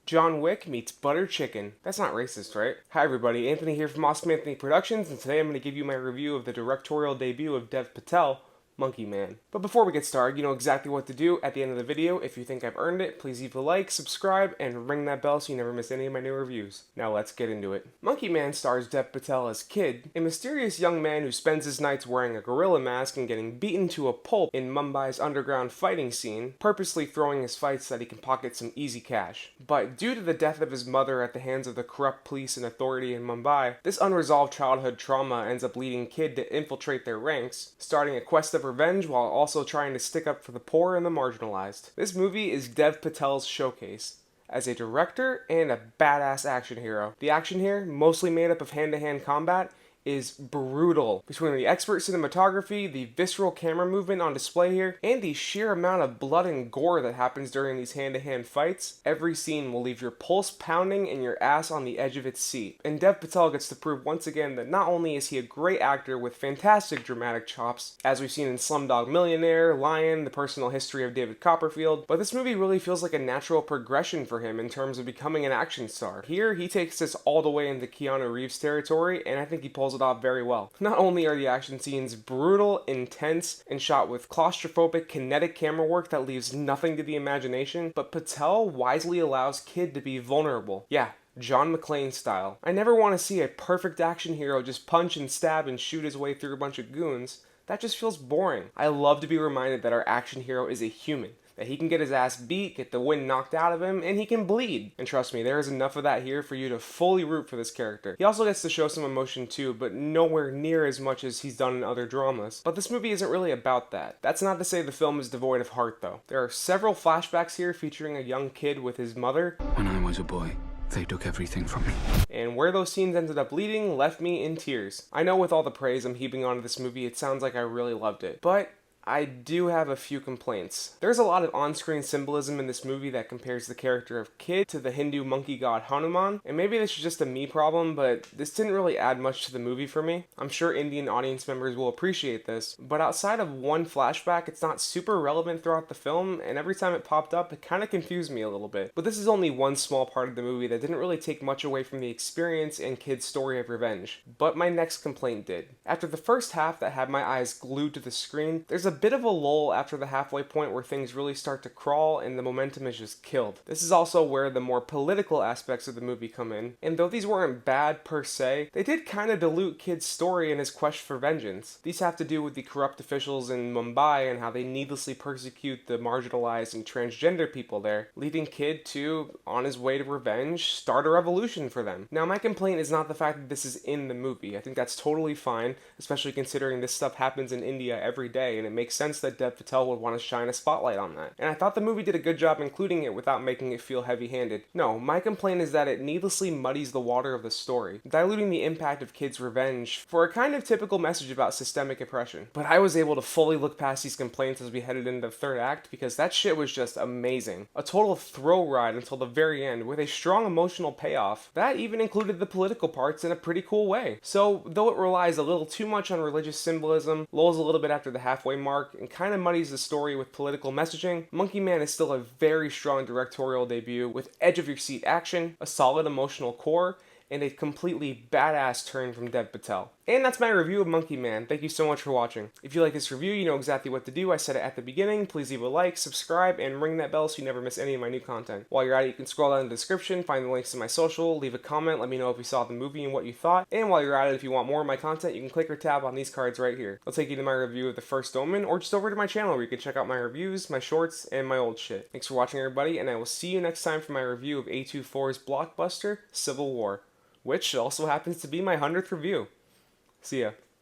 John Wick meets butter chicken. That's not racist, right? Hi everybody, Anthony here from Awesome Anthony Productions, and today I'm going to give you my review of the directorial debut of Dev Patel, Monkey Man. But before we get started, you know exactly what to do at the end of the video. If you think I've earned it, please leave a like, subscribe, and ring that bell so you never miss any of my new reviews. Now let's get into it. Monkey Man stars Dev Patel as Kid, a mysterious young man who spends his nights wearing a gorilla mask and getting beaten to a pulp in Mumbai's underground fighting scene, purposely throwing his fights so that he can pocket some easy cash. But due to the death of his mother at the hands of the corrupt police and authority in Mumbai, this unresolved childhood trauma ends up leading Kid to infiltrate their ranks, starting a quest of revenge while also trying to stick up for the poor and the marginalized. This movie is Dev Patel's showcase as a director and a badass action hero. The action here, mostly made up of hand-to-hand combat, is brutal. Between the expert cinematography, the visceral camera movement on display here, and the sheer amount of blood and gore that happens during these hand-to-hand fights, every scene will leave your pulse pounding and your ass on the edge of its seat. And Dev Patel gets to prove once again that not only is he a great actor with fantastic dramatic chops, as we've seen in Slumdog Millionaire, Lion, The Personal History of David Copperfield, but this movie really feels like a natural progression for him in terms of becoming an action star. Here, he takes this all the way into Keanu Reeves territory, and I think he pulls it off very well. Not only are the action scenes brutal, intense, and shot with claustrophobic kinetic camera work that leaves nothing to the imagination, but Patel wisely allows Kid to be vulnerable. Yeah, John McClane style. I never want to see a perfect action hero just punch and stab and shoot his way through a bunch of goons. That just feels boring. I love to be reminded that our action hero is a human, that he can get his ass beat, get the wind knocked out of him, and he can bleed. And trust me, there is enough of that here for you to fully root for this character. He also gets to show some emotion too, but nowhere near as much as he's done in other dramas. But this movie isn't really about that. That's not to say the film is devoid of heart though. There are several flashbacks here featuring a young kid with his mother. When I was a boy, they took everything from me. And where those scenes ended up leading left me in tears. I know with all the praise I'm heaping onto this movie, it sounds like I really loved it. But I do have a few complaints. There's a lot of on-screen symbolism in this movie that compares the character of Kid to the Hindu monkey god Hanuman, and maybe this is just a me problem, but this didn't really add much to the movie for me. I'm sure Indian audience members will appreciate this, but outside of one flashback, it's not super relevant throughout the film, and every time it popped up, it kind of confused me a little bit. But this is only one small part of the movie that didn't really take much away from the experience and Kid's story of revenge. But my next complaint did. After the first half that had my eyes glued to the screen, there's a bit of a lull after the halfway point where things really start to crawl and the momentum is just killed. This is also where the more political aspects of the movie come in, and though these weren't bad per se, they did kind of dilute Kid's story and his quest for vengeance. These have to do with the corrupt officials in Mumbai and how they needlessly persecute the marginalized and transgender people there, leading Kid to, on his way to revenge, start a revolution for them. Now my complaint is not the fact that this is in the movie. I think that's totally fine, especially considering this stuff happens in India every day, and it makes sense that Dev Patel would want to shine a spotlight on that. And I thought the movie did a good job including it without making it feel heavy-handed. No, my complaint is that it needlessly muddies the water of the story, diluting the impact of Kid's revenge for a kind of typical message about systemic oppression. But I was able to fully look past these complaints as we headed into the third act because that shit was just amazing. A total thrill ride until the very end with a strong emotional payoff. That even included the political parts in a pretty cool way. So, though it relies a little too much on religious symbolism, lulls a little bit after the halfway mark, and kind of muddies the story with political messaging, Monkey Man is still a very strong directorial debut with edge-of-your-seat action, a solid emotional core, and a completely badass turn from Dev Patel. And that's my review of Monkey Man. Thank you so much for watching. If you like this review, you know exactly what to do. I said it at the beginning. Please leave a like, subscribe, and ring that bell so you never miss any of my new content. While you're at it, you can scroll down in the description, find the links to my social, leave a comment, let me know if you saw the movie and what you thought. And while you're at it, if you want more of my content, you can click or tab on these cards right here. I'll take you to my review of The First Omen, or just over to my channel where you can check out my reviews, my shorts, and my old shit. Thanks for watching, everybody, and I will see you next time for my review of A24's blockbuster, Civil War, which also happens to be my 100th review. See ya.